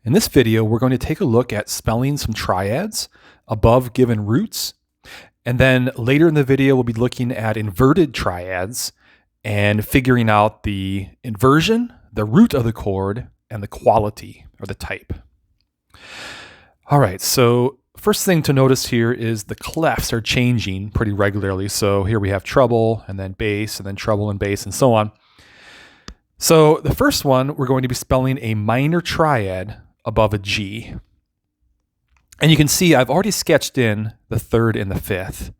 In this video, we're going to take a look at spelling some triads above given roots. And then later in the video, we'll be looking at inverted triads and figuring out the inversion, the root of the chord, and the quality or the type. All right, so first thing to notice here is the clefs are changing pretty regularly. So here we have treble and then bass and then treble and bass and so on. So the first one, we're going to be spelling a minor triad above a G. And you can see I've already sketched in the third and the fifth.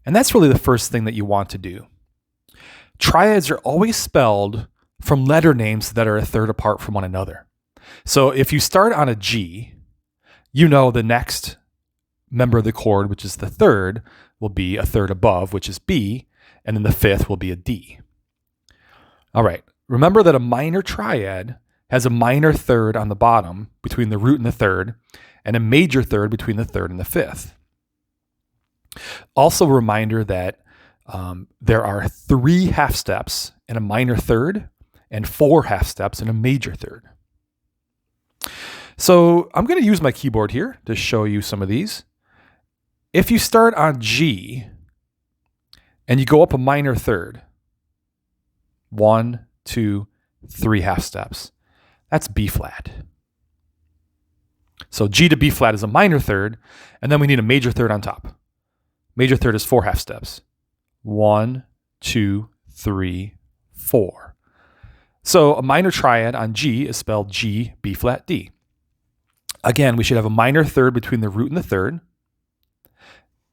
And that's really the first thing that you want to do. Triads are always spelled from letter names that are a third apart from one another. So if you start on a G, you know the next member of the chord, which is the third, will be a third above, which is B, and then the fifth will be a D. All right, remember that a minor triad has a minor third on the bottom between the root and the third, and a major third between the third and the fifth. Also a reminder that there are 3 half steps in a minor third and 4 half steps in a major third. So I'm going to use my keyboard here to show you some of these. If you start on G and you go up a minor third, 1, 2, 3 half steps, that's B flat. So G to B flat is a minor third, and then we need a major third on top. Major third is 4 half steps. 1, 2, 3, 4. So a minor triad on G is spelled G, B flat, D. Again, we should have a minor third between the root and the third,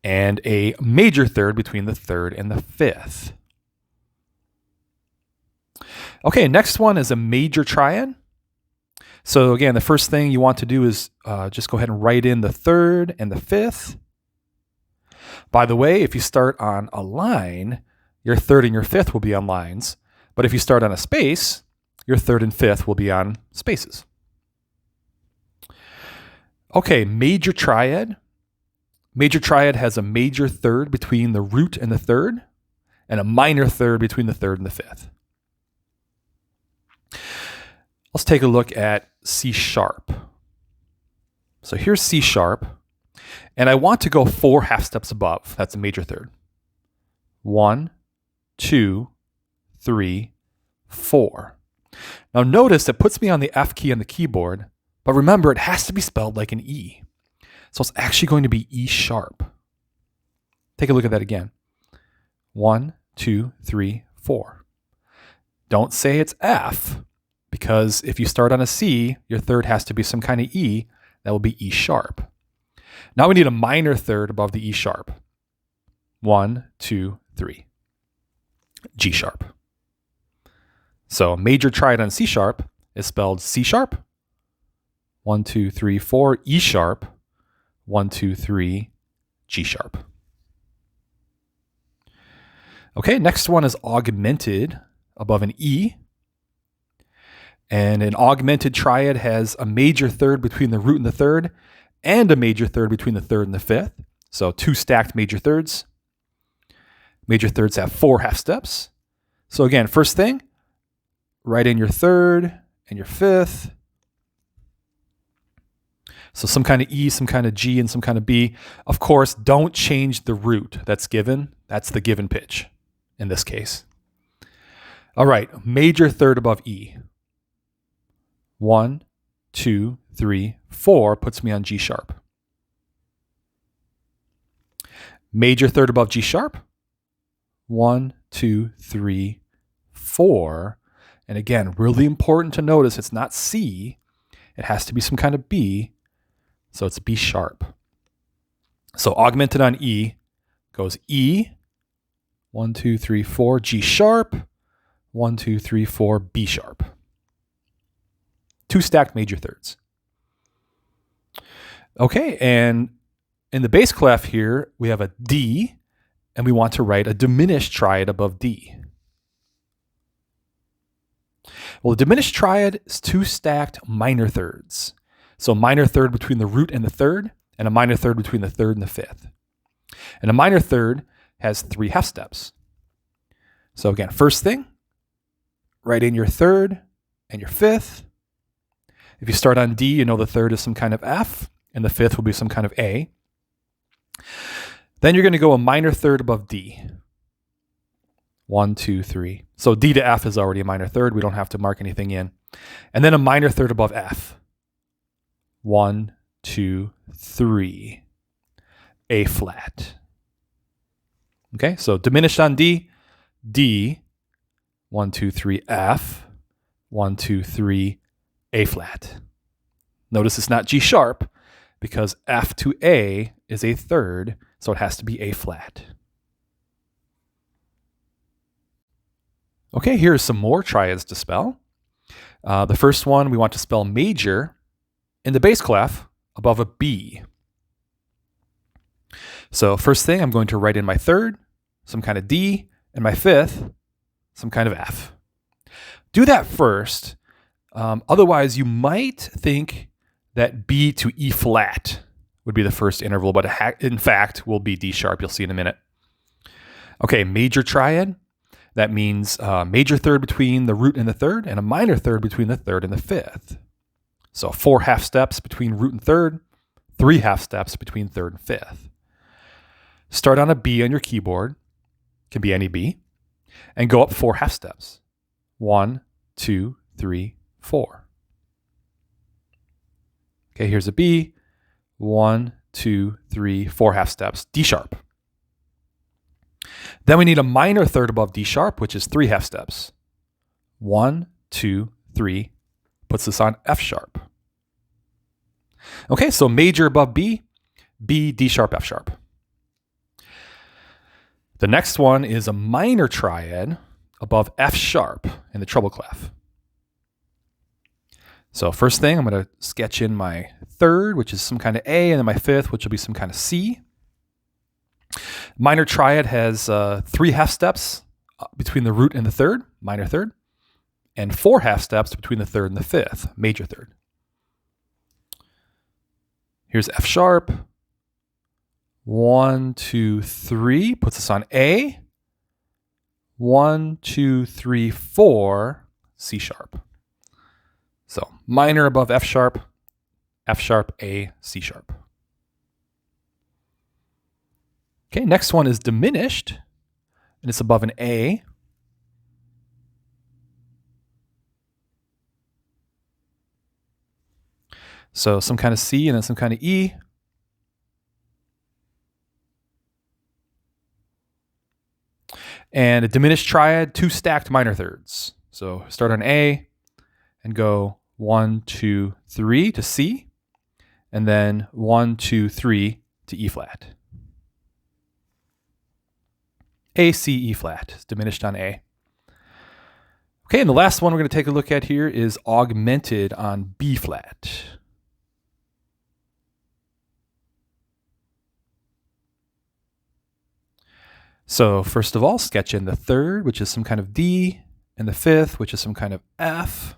and a major third between the third and the fifth. Okay, next one is a major triad. So again, the first thing you want to do is just go ahead and write in the third and the fifth. By the way, if you start on a line, your third and your fifth will be on lines. But if you start on a space, your third and fifth will be on spaces. Okay, major triad. Major triad has a major third between the root and the third, and a minor third between the third and the fifth. Let's take a look at C sharp. So here's C sharp, and I want to go 4 half steps above. That's a major third. 1, 2, 3, 4. Now notice it puts me on the F key on the keyboard, but remember it has to be spelled like an E. So it's actually going to be E sharp. Take a look at that again. 1, 2, 3, 4. Don't say it's F, because if you start on a C, your third has to be some kind of E. That will be E sharp. Now we need a minor third above the E sharp. 1, 2, 3. G sharp. So a major triad on C sharp is spelled C sharp. 1, 2, 3, 4. E sharp. 1, 2, 3. G sharp. Okay, next one is augmented above an E. And an augmented triad has a major third between the root and the third, and a major third between the third and the fifth. So 2 stacked major thirds. Major thirds have 4 half steps. So again, first thing, write in your third and your fifth. So some kind of E, some kind of G, and some kind of B. Of course, don't change the root that's given. That's the given pitch in this case. All right, major third above E. 1, 2, 3, 4 puts me on G sharp. Major third above G sharp. 1, 2, 3, 4. And again, really important to notice it's not C. It has to be some kind of B. So it's B sharp. So augmented on E goes E. 1, 2, 3, 4. G sharp. 1, 2, 3, 4. B sharp. 2 stacked major thirds. Okay, and in the bass clef here, we have a D, and we want to write a diminished triad above D. Well, a diminished triad is 2 stacked minor thirds. So a minor third between the root and the third, and a minor third between the third and the fifth. And a minor third has 3 half steps. So again, first thing, write in your third and your fifth. If you start on D, you know the third is some kind of F, and the fifth will be some kind of A. Then you're going to go a minor third above D. 1, 2, 3. So D to F is already a minor third. We don't have to mark anything in. And then a minor third above F. 1, 2, 3. A flat. Okay, so diminished on D, D, 1, 2, 3, F, 1, 2, 3, A flat. Notice it's not G sharp because F to A is a third, so it has to be A flat. Okay, here's some more triads to spell. The first one, we want to spell major in the bass clef above a B. So first thing, I'm going to write in my third, some kind of D, and my fifth, some kind of F. Do that first. Otherwise, you might think that B to E flat would be the first interval, but in fact will be D sharp. You'll see in a minute. Okay, major triad. That means major third between the root and the third, and a minor third between the third and the fifth. So 4 half steps between root and third, 3 half steps between third and fifth. Start on a B on your keyboard, can be any B, and go up 4 half steps. 1, 2, 3, 4. Okay, here's a B. 1, 2, 3, 4 half steps. D sharp. Then we need a minor third above D sharp, which is 3 half steps. 1, 2, 3. Puts this on F sharp. Okay, so major above B, B, D sharp, F sharp. The next one is a minor triad above F sharp in the treble clef. So first thing, I'm going to sketch in my third, which is some kind of A, and then my fifth, which will be some kind of C. Minor triad has 3 half steps between the root and the third, minor third, and 4 half steps between the third and the fifth, major third. Here's F sharp. 1, 2, 3 puts us on A. 1, 2, 3, 4, C sharp. So minor above F sharp, A, C sharp. Okay, next one is diminished, and it's above an A. So some kind of C and then some kind of E. And a diminished triad, 2 stacked minor thirds. So start on A and go 1, 2, 3 to C, and then 1, 2, 3 to E flat. A, C, E flat, diminished on A. Okay, and the last one we're going to take a look at here is augmented on B flat. So first of all, sketch in the third, which is some kind of D, and the fifth, which is some kind of F.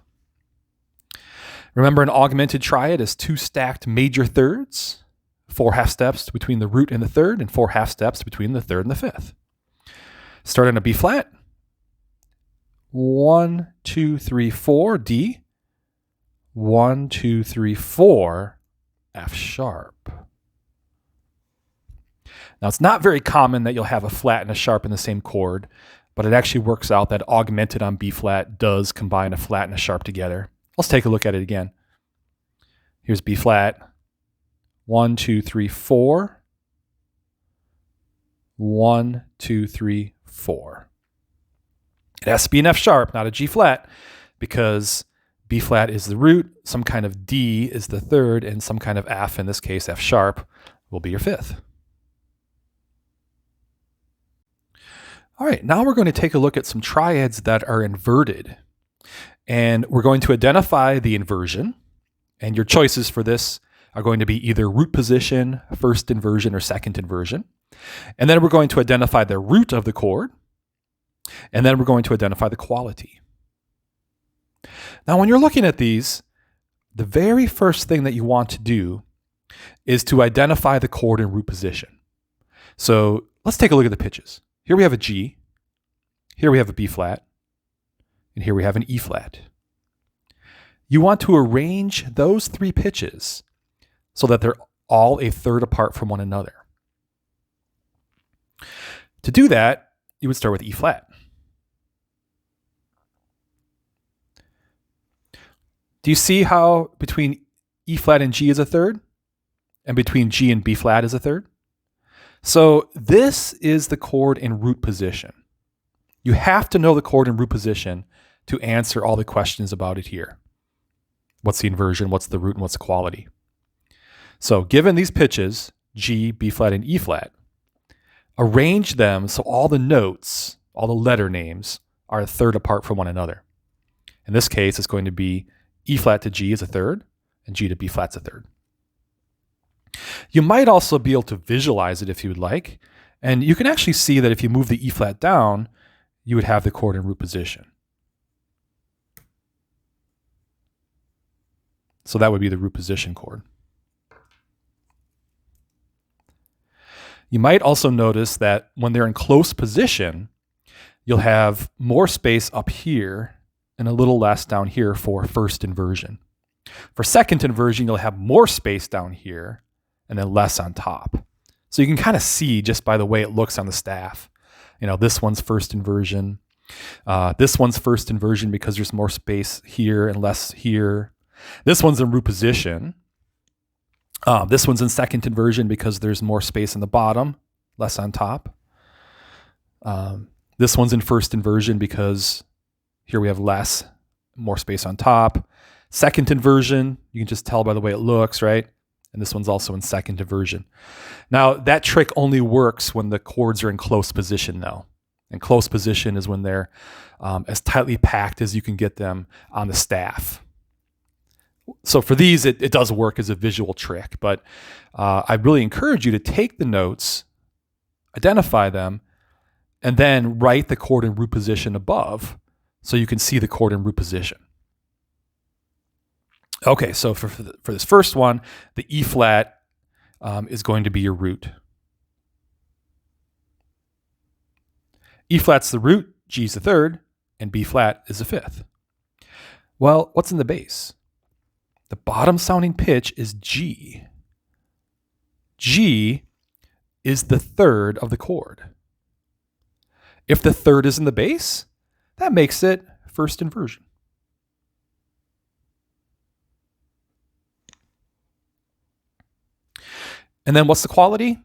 Remember, an augmented triad is 2 stacked major thirds, 4 half steps between the root and the third, and 4 half steps between the third and the fifth. Start on a B flat. 1, 2, 3, 4, D. 1, 2, 3, 4, F sharp. Now, it's not very common that you'll have a flat and a sharp in the same chord, but it actually works out that augmented on B flat does combine a flat and a sharp together. Let's take a look at it again. Here's B flat. 1, 2, 3, 4. 1, 2, 3, 4. It has to be an F sharp, not a G flat, because B flat is the root, some kind of D is the third, and some kind of F, in this case F sharp, will be your fifth. All right, now we're going to take a look at some triads that are inverted. And we're going to identify the inversion. And your choices for this are going to be either root position, first inversion, or second inversion. And then we're going to identify the root of the chord. And then we're going to identify the quality. Now, when you're looking at these, the very first thing that you want to do is to identify the chord in root position. So let's take a look at the pitches. Here we have a G, here we have a B flat, and here we have an E flat. you want to arrange those three pitches so that they're all a third apart from one another. To do that, you would start with E flat. Do you see how between E flat and G is a third? And between G and B flat is a third? So this is the chord in root position. You have to know the chord in root position to answer all the questions about it here. What's the inversion, what's the root, and what's the quality? So given these pitches, G, B flat, and E flat, arrange them so all the notes, all the letter names, are a third apart from one another. In this case, it's going to be E flat to G is a third, and G to B flat's a third. You might also be able to visualize it if you would like, and you can actually see that if you move the E flat down, you would have the chord in root position. So that would be the root position chord. You might also notice that when they're in close position, you'll have more space up here and a little less down here for first inversion. For second inversion, you'll have more space down here and then less on top. So you can kind of see just by the way it looks on the staff. You know, this one's first inversion. This one's first inversion because there's more space here and less here. This one's in root position. This one's in second inversion because there's more space in the bottom, less on top. This one's in first inversion because here we have less, more space on top. Second inversion, you can just tell by the way it looks, right? And this one's also in second inversion. Now, that trick only works when the chords are in close position though. And close position is when they're as tightly packed as you can get them on the staff. So for these, it does work as a visual trick, but I really encourage you to take the notes, identify them, and then write the chord in root position above so you can see the chord in root position. Okay, so for this first one, the E flat is going to be your root. E flat's the root, G's the third, and B flat is the fifth. Well, what's in the bass? The bottom sounding pitch is G. G is the third of the chord. If the third is in the bass, that makes it first inversion. And then what's the quality?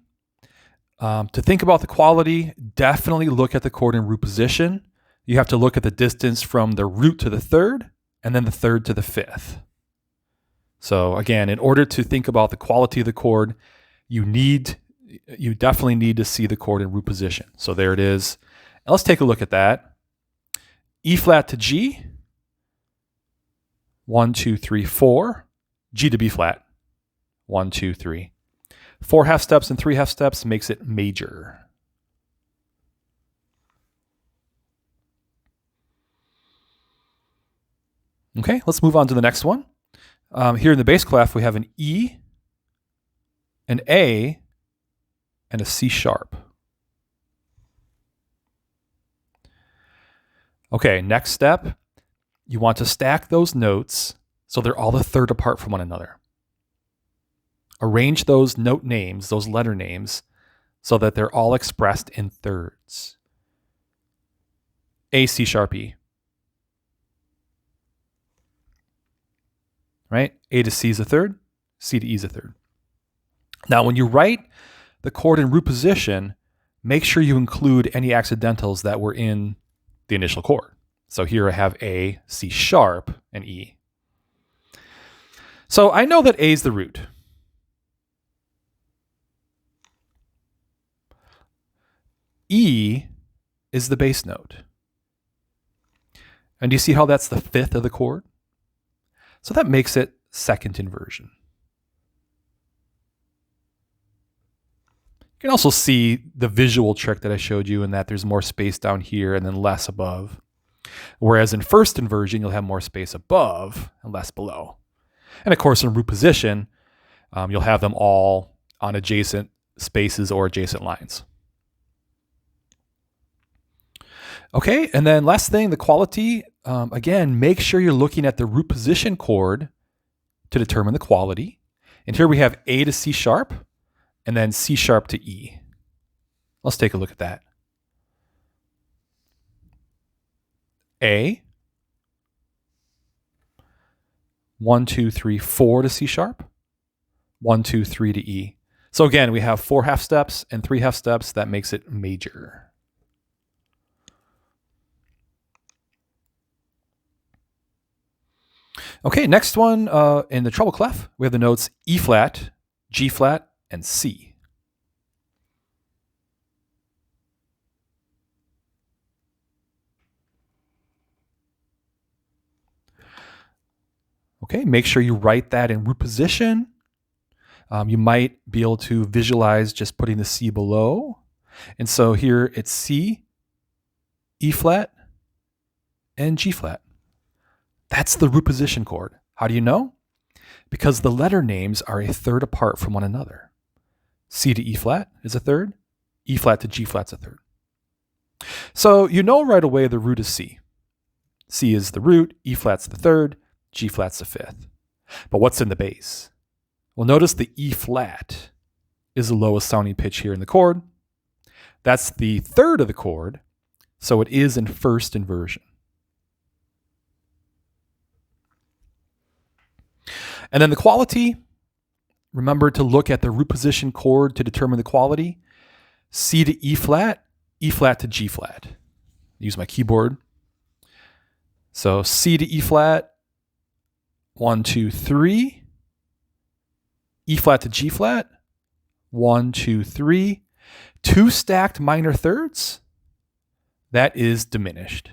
To think about the quality, definitely look at the chord in root position. You have to look at the distance from the root to the third, and then the third to the fifth. So again, in order to think about the quality of the chord, you definitely need to see the chord in root position. So there it is. And let's take a look at that. E flat to G. 1, 2, 3, 4. G to B flat. 1, 2, 3. 4 half steps and 3 half steps makes it major. Okay, let's move on to the next one. Here in the bass clef, we have an E, an A, and a C sharp. Okay, next step, you want to stack those notes so they're all a third apart from one another. Arrange those note names, those letter names, so that they're all expressed in thirds. A, C sharp, E. Right? A to C is a third, C to E is a third. Now, when you write the chord in root position, make sure you include any accidentals that were in the initial chord. So here I have A, C sharp, and E. So I know that A is the root. E is the bass note. And do you see how that's the fifth of the chord? So that makes it second inversion. You can also see the visual trick that I showed you in that there's more space down here and then less above. Whereas in first inversion, you'll have more space above and less below. And of course, in root position, you'll have them all on adjacent spaces or adjacent lines. Okay, and then last thing, the quality. Again, make sure you're looking at the root position chord to determine the quality. And here we have A to C sharp, and then C sharp to E. Let's take a look at that. A, 1, 2, 3, 4 to C sharp, 1, 2, 3 to E. So again, we have 4 half steps and 3 half steps. That makes it major. Okay, next one in the treble clef, we have the notes E flat, G flat, and C. Okay, make sure you write that in root position. You might be able to visualize just putting the C below. And so here it's C, E flat, and G flat. That's the root position chord. How do you know? Because the letter names are a third apart from one another. C to E flat is a third, E flat to G flat's a third. So you know right away the root is C. C is the root, E flat's the third, G flat's the fifth. But what's in the bass? Well, notice the E flat is the lowest sounding pitch here in the chord. That's the third of the chord, so it is in first inversion. And then the quality, remember to look at the root position chord to determine the quality. C to E flat to G flat. Use my keyboard. So C to E flat, 1, 2, 3. E flat to G flat, 1, 2, 3. 2 stacked minor thirds, that is diminished.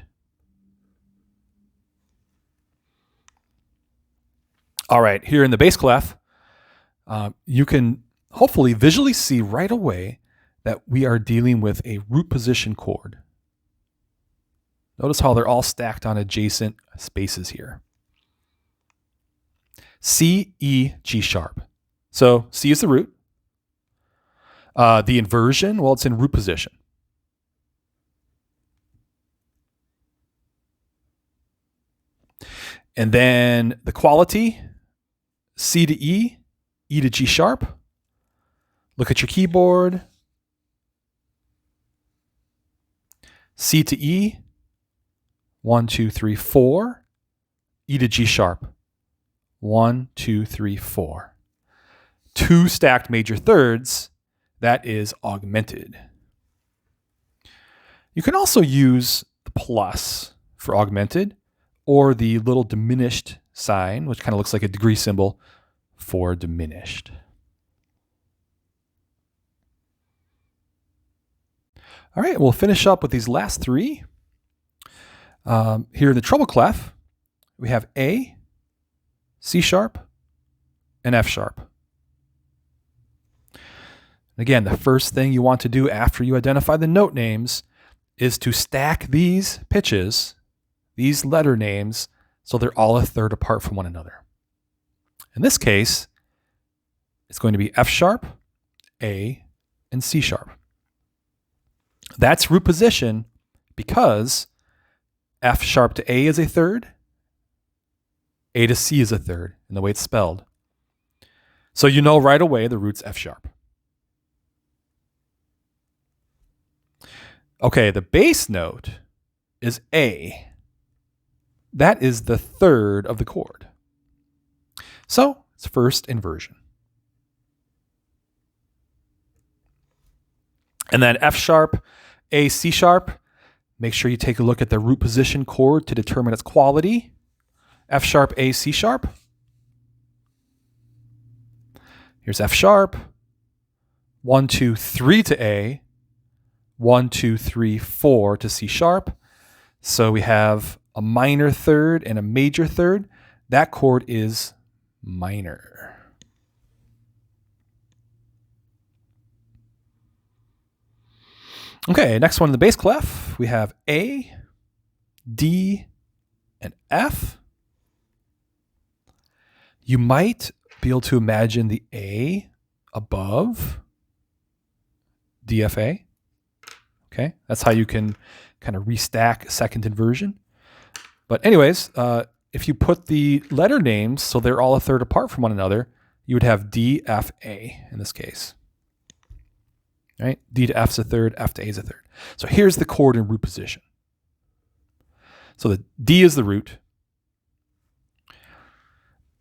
All right, here in the bass clef, you can hopefully visually see right away that we are dealing with a root position chord. Notice how they're all stacked on adjacent spaces here. C, E, G sharp. So C is the root. The inversion, well, it's in root position. And then the quality, C to E, E to G sharp. Look at your keyboard. C to E, 1, 2, 3, 4. E to G sharp, 1, 2, 3, 4. 2 stacked major thirds, that is augmented. You can also use the plus for augmented, or the little diminished sign, which kind of looks like a degree symbol, for diminished. All right, we'll finish up with these last 3. Here in the treble clef, we have A, C sharp, and F sharp. Again, the first thing you want to do after you identify the note names is to stack these pitches, these letter names, so they're all a third apart from one another. In this case, it's going to be F sharp, A, and C sharp. That's root position because F sharp to A is a third, A to C is a third, in the way it's spelled. So you know right away the root's F sharp. Okay, the bass note is A. That is the third of the chord. So it's first inversion. And then F sharp, A, C sharp. Make sure you take a look at the root position chord to determine its quality. F sharp, A, C sharp. Here's F sharp. 1, 2, 3 to A. 1, 2, 3, 4 to C sharp. So we have a minor third and a major third. That chord is minor. Okay, next one in the bass clef, we have A, D, and F. You might be able to imagine the A above DFA. Okay, that's how you can kind of restack second inversion. But anyways, if you put the letter names so they're all a third apart from one another, you would have D, F, A in this case. Right? D to F's a third, F to A is a third. So here's the chord in root position. So the D is the root.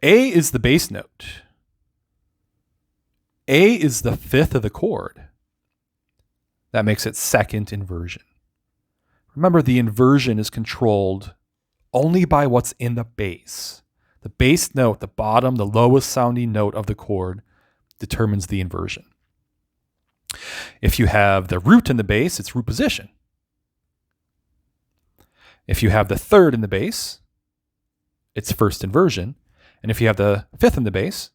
A is the bass note. A is the fifth of the chord. That makes it second inversion. Remember, the inversion is controlled only by what's in the bass. The bass note, the bottom, the lowest sounding note of the chord, determines the inversion. If you have the root in the bass, it's root position. If you have the third in the bass, it's first inversion. And if you have the fifth in the bass,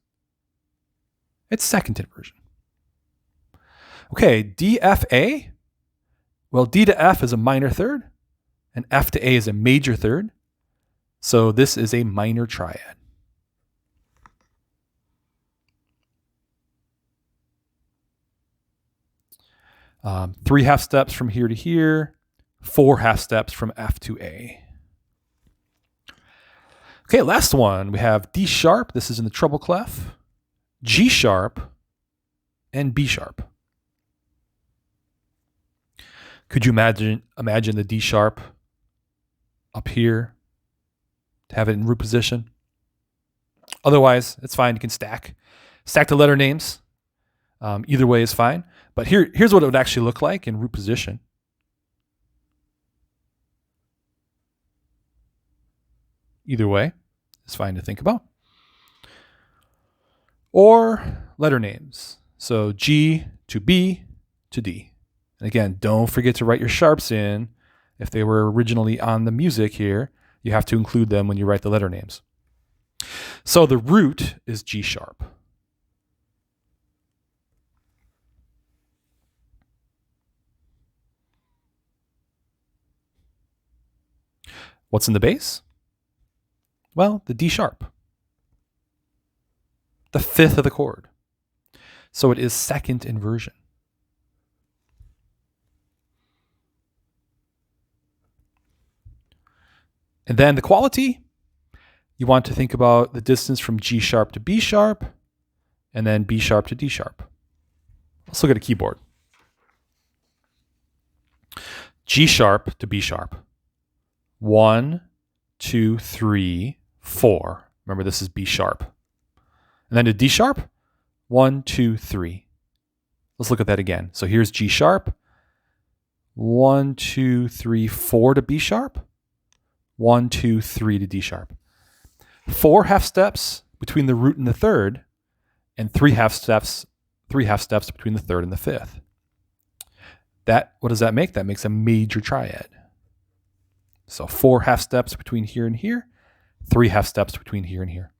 it's second inversion. Okay, D, F, A. Well, D to F is a minor third, and F to A is a major third. So this is a minor triad. Three half steps from here to here, 4 half steps from F to A. Okay, last one. We have D sharp. This is in the treble clef, G sharp, and B sharp. Could you imagine the D sharp up here to have it in root position? Otherwise, it's fine. You can stack the letter names. Either way is fine. But here's what it would actually look like in root position. Either way is fine to think about. Or letter names. So G to B to D. And again, don't forget to write your sharps in. If they were originally on the music here, you have to include them when you write the letter names. So the root is G sharp. What's in the bass? Well, the D sharp, the fifth of the chord. So it is second inversion. And then the quality, you want to think about the distance from G sharp to B sharp, and then B sharp to D sharp. Let's look at a keyboard. G sharp to B sharp. 1, 2, 3, 4. Remember, this is B sharp. And then to D sharp, 1, 2, 3. Let's look at that again. So here's G sharp. 1, 2, 3, 4 to B sharp. 1, 2, 3 to D sharp. 4 half steps between the root and the third, and 3 half steps between the third and the fifth. What does that make? That makes a major triad. So 4 half steps between here and here, 3 half steps between here and here.